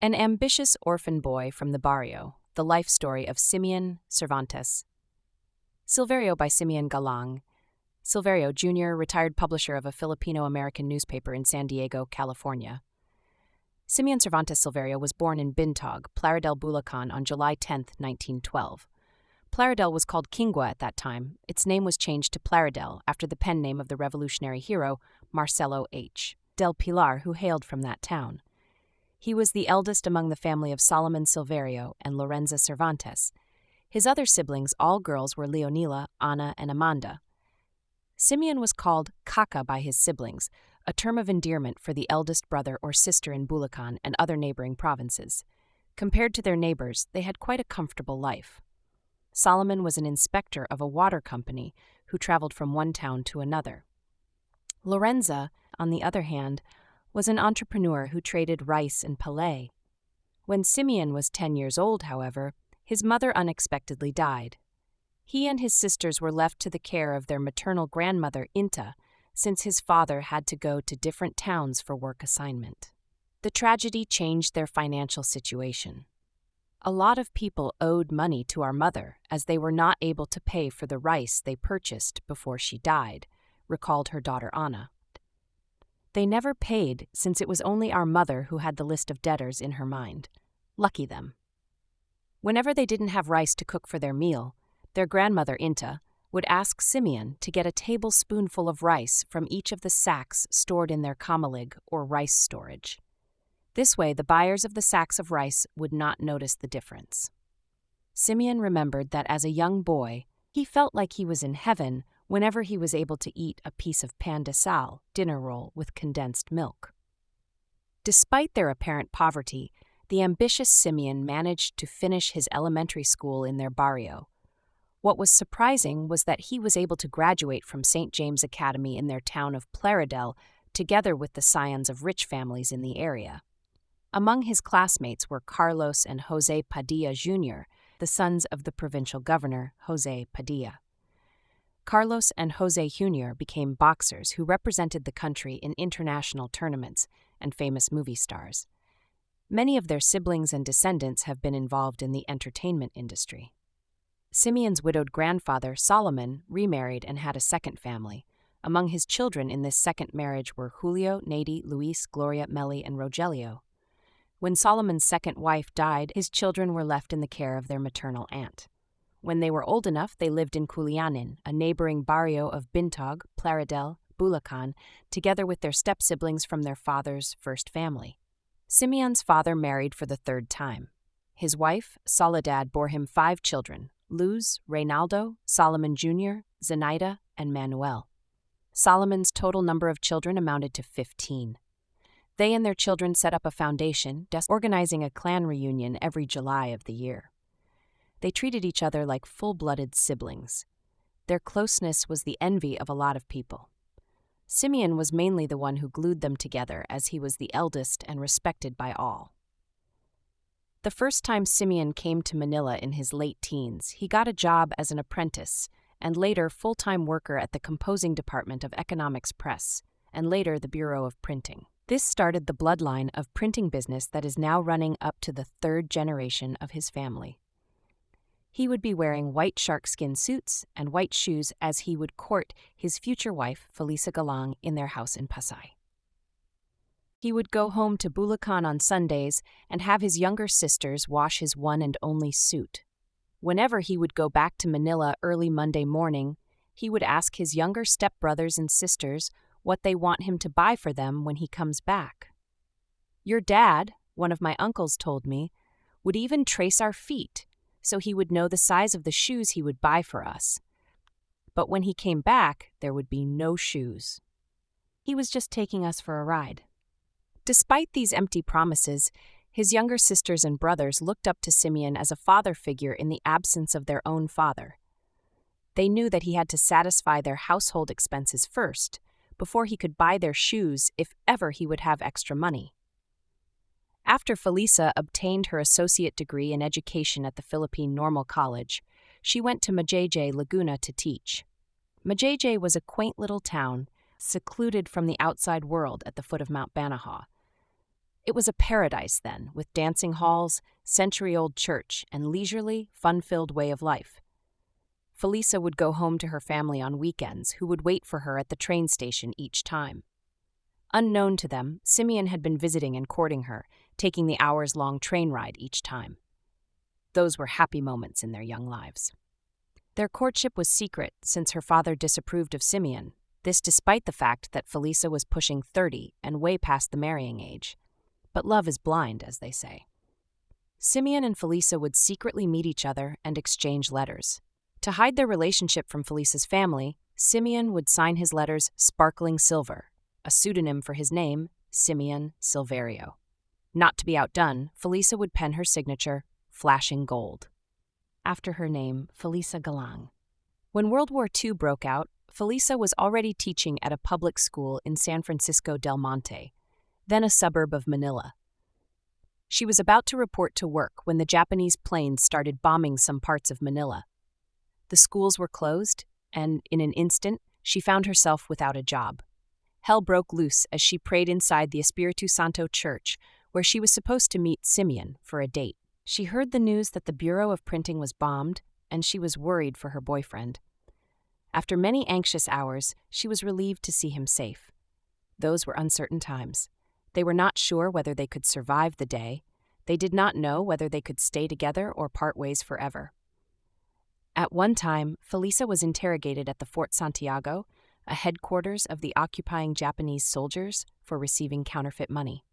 An ambitious orphan boy from the Barrio, the life story of Simeon Cervantes Silverio by Simeon Galang. Silverio, Jr., retired publisher of a Filipino-American newspaper in San Diego, California. Simeon Cervantes Silverio was born in Bintog, Plaridel, Bulacan on July 10, 1912. Plaridel was called Quingua at that time. Its name was changed to Plaridel after the pen name of the revolutionary hero Marcelo H. del Pilar, who hailed from that town. He was the eldest among the family of Solomon Silverio and Lorenza Cervantes. His other siblings, all girls, were Leonila, Ana, and Amanda. Simeon was called Kaka by his siblings, a term of endearment for the eldest brother or sister in Bulacan and other neighboring provinces. Compared to their neighbors, they had quite a comfortable life. Solomon was an inspector of a water company who traveled from one town to another. Lorenza, on the other hand, was an entrepreneur who traded rice and palay. When Simeon was 10 years old, however, his mother unexpectedly died. He and his sisters were left to the care of their maternal grandmother, Inta, since his father had to go to different towns for work assignment. The tragedy changed their financial situation. A lot of people owed money to our mother as they were not able to pay for the rice they purchased before she died, recalled her daughter Ana. They never paid since it was only our mother who had the list of debtors in her mind. Lucky them. Whenever they didn't have rice to cook for their meal, their grandmother Inta would ask Simeon to get a tablespoonful of rice from each of the sacks stored in their kamalig or rice storage. This way, the buyers of the sacks of rice would not notice the difference. Simeon remembered that as a young boy, he felt like he was in heaven whenever he was able to eat a piece of pan de sal, dinner roll with condensed milk. Despite their apparent poverty, the ambitious Simeon managed to finish his elementary school in their barrio. What was surprising was that he was able to graduate from St. James Academy in their town of Plaridel, together with the scions of rich families in the area. Among his classmates were Carlos and Jose Padilla Jr., the sons of the provincial governor, Jose Padilla. Carlos and Jose Jr. became boxers who represented the country in international tournaments and famous movie stars. Many of their siblings and descendants have been involved in the entertainment industry. Simeon's widowed grandfather, Solomon, remarried and had a second family. Among his children in this second marriage were Julio, Nady, Luis, Gloria, Meli, and Rogelio. When Solomon's second wife died, his children were left in the care of their maternal aunt. When they were old enough, they lived in Culianin, a neighboring barrio of Bintog, Plaridel, Bulacan, together with their step-siblings from their father's first family. Simeon's father married for the third time. His wife, Soledad, bore him 5 children: Luz, Reynaldo, Solomon Jr., Zenaida, and Manuel. Solomon's total number of children amounted to 15. They and their children set up a foundation, organizing a clan reunion every July of the year. They treated each other like full-blooded siblings. Their closeness was the envy of a lot of people. Simeon was mainly the one who glued them together, as he was the eldest and respected by all. The first time Simeon came to Manila in his late teens, he got a job as an apprentice and later full-time worker at the composing department of Economics Press, and later the Bureau of Printing. This started the bloodline of printing business that is now running up to the 3rd generation of his family. He would be wearing white sharkskin suits and white shoes as he would court his future wife, Felisa Galang, in their house in Pasay. He would go home to Bulacan on Sundays and have his younger sisters wash his one and only suit. Whenever he would go back to Manila early Monday morning, he would ask his younger stepbrothers and sisters what they want him to buy for them when he comes back. "Your dad," one of my uncles told me, "would even trace our feet, so he would know the size of the shoes he would buy for us. But when he came back, there would be no shoes. He was just taking us for a ride." Despite these empty promises, his younger sisters and brothers looked up to Simeon as a father figure in the absence of their own father. They knew that he had to satisfy their household expenses first, before he could buy their shoes if ever he would have extra money. After Felisa obtained her associate degree in education at the Philippine Normal College, she went to Majayjay, Laguna to teach. Majayjay was a quaint little town, secluded from the outside world at the foot of Mount Banahaw. It was a paradise then, with dancing halls, century-old church, and leisurely, fun-filled way of life. Felisa would go home to her family on weekends, who would wait for her at the train station each time. Unknown to them, Simeon had been visiting and courting her, taking the hours-long train ride each time. Those were happy moments in their young lives. Their courtship was secret since her father disapproved of Simeon, this despite the fact that Felisa was pushing 30 and way past the marrying age. But love is blind, as they say. Simeon and Felisa would secretly meet each other and exchange letters. To hide their relationship from Felisa's family, Simeon would sign his letters Sparkling Silver, a pseudonym for his name, Simeon Cervantes. Not to be outdone, Felisa would pen her signature, Flashing Gold, after her name, Felisa Galang. When World War II broke out, Felisa was already teaching at a public school in San Francisco del Monte, then a suburb of Manila. She was about to report to work when the Japanese planes started bombing some parts of Manila. The schools were closed, and in an instant, she found herself without a job. Hell broke loose as she prayed inside the Espiritu Santo church, where she was supposed to meet Simeon for a date. She heard the news that the Bureau of Printing was bombed, and she was worried for her boyfriend. After many anxious hours, she was relieved to see him safe. Those were uncertain times. They were not sure whether they could survive the day. They did not know whether they could stay together or part ways forever. At one time, Felisa was interrogated at the Fort Santiago, a headquarters of the occupying Japanese soldiers, for receiving counterfeit money.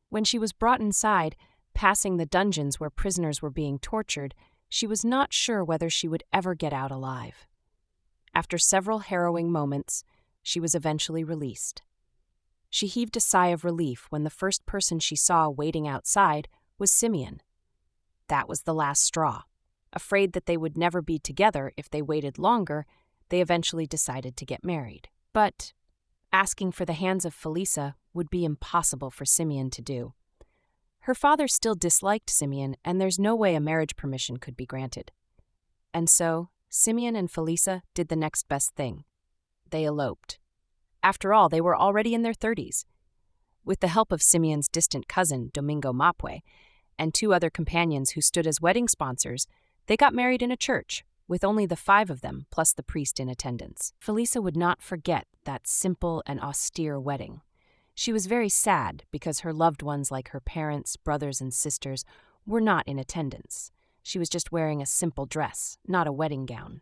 When she was brought inside, passing the dungeons where prisoners were being tortured, she was not sure whether she would ever get out alive. After several harrowing moments, she was eventually released. She heaved a sigh of relief when the first person she saw waiting outside was Simeon. That was the last straw. Afraid that they would never be together if they waited longer, they eventually decided to get married. But asking for the hands of Felisa would be impossible for Simeon to do. Her father still disliked Simeon, and there's no way a marriage permission could be granted. And so, Simeon and Felisa did the next best thing. They eloped. After all, they were already in their 30s. With the help of Simeon's distant cousin, Domingo Mapue, and 2 other companions who stood as wedding sponsors, they got married in a church, with only the 5 of them, plus the priest in attendance. Felisa would not forget that simple and austere wedding. She was very sad because her loved ones, like her parents, brothers, and sisters, were not in attendance. She was just wearing a simple dress, not a wedding gown.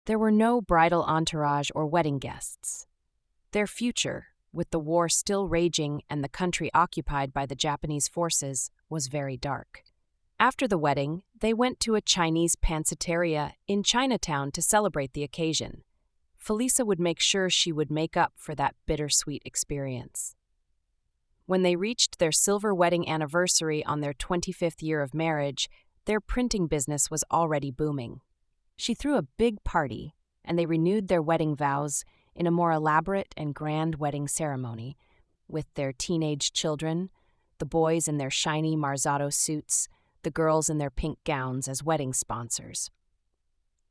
There were no bridal entourage or wedding guests. Their future, with the war still raging and the country occupied by the Japanese forces, was very dark. After the wedding, they went to a Chinese pansiteria in Chinatown to celebrate the occasion. Felisa would make sure she would make up for that bittersweet experience. When they reached their silver wedding anniversary on their 25th year of marriage, their printing business was already booming. She threw a big party, and they renewed their wedding vows in a more elaborate and grand wedding ceremony, with their teenage children, the boys in their shiny Marzotto suits, the girls in their pink gowns as wedding sponsors.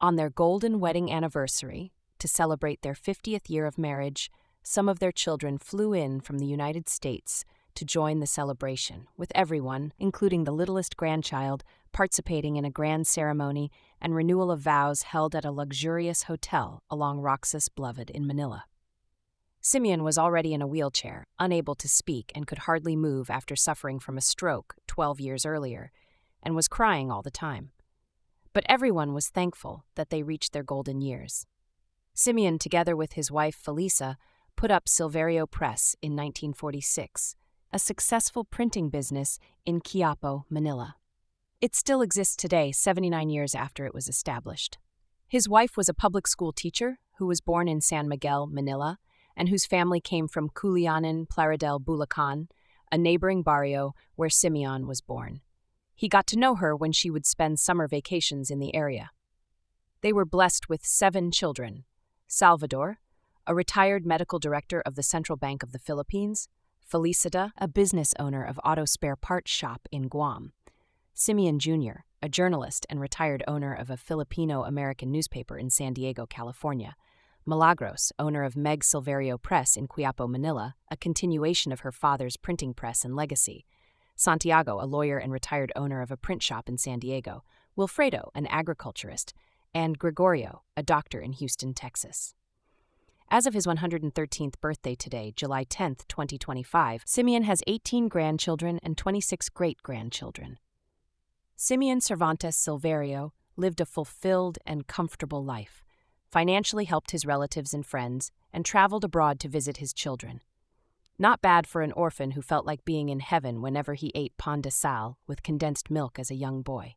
On their golden wedding anniversary, to celebrate their 50th year of marriage, some of their children flew in from the United States to join the celebration, with everyone, including the littlest grandchild, participating in a grand ceremony and renewal of vows held at a luxurious hotel along Roxas Boulevard in Manila. Simeon was already in a wheelchair, unable to speak, and could hardly move after suffering from a stroke 12 years earlier, and was crying all the time. But everyone was thankful that they reached their golden years. Simeon, together with his wife Felisa, put up Silverio Press in 1946, a successful printing business in Quiapo, Manila. It still exists today, 79 years after it was established. His wife was a public school teacher who was born in San Miguel, Manila, and whose family came from Culianan, Plaridel, Bulacan, a neighboring barrio where Simeon was born. He got to know her when she would spend summer vacations in the area. They were blessed with 7 children: Salvador, a retired medical director of the Central Bank of the Philippines; Felicita, a business owner of auto spare parts shop in Guam; Simeon Jr., a journalist and retired owner of a Filipino-American newspaper in San Diego, California; Milagros, owner of Meg Silverio Press in Quiapo, Manila, a continuation of her father's printing press and legacy. Santiago, a lawyer and retired owner of a print shop in San Diego. Wilfredo, an agriculturist. And Gregorio, a doctor in Houston, Texas. As of his 113th birthday today, July 10, 2025, Simeon has 18 grandchildren and 26 great-grandchildren. Simeon Cervantes Silverio lived a fulfilled and comfortable life, financially helped his relatives and friends, and traveled abroad to visit his children. Not bad for an orphan who felt like being in heaven whenever he ate pan de sal with condensed milk as a young boy.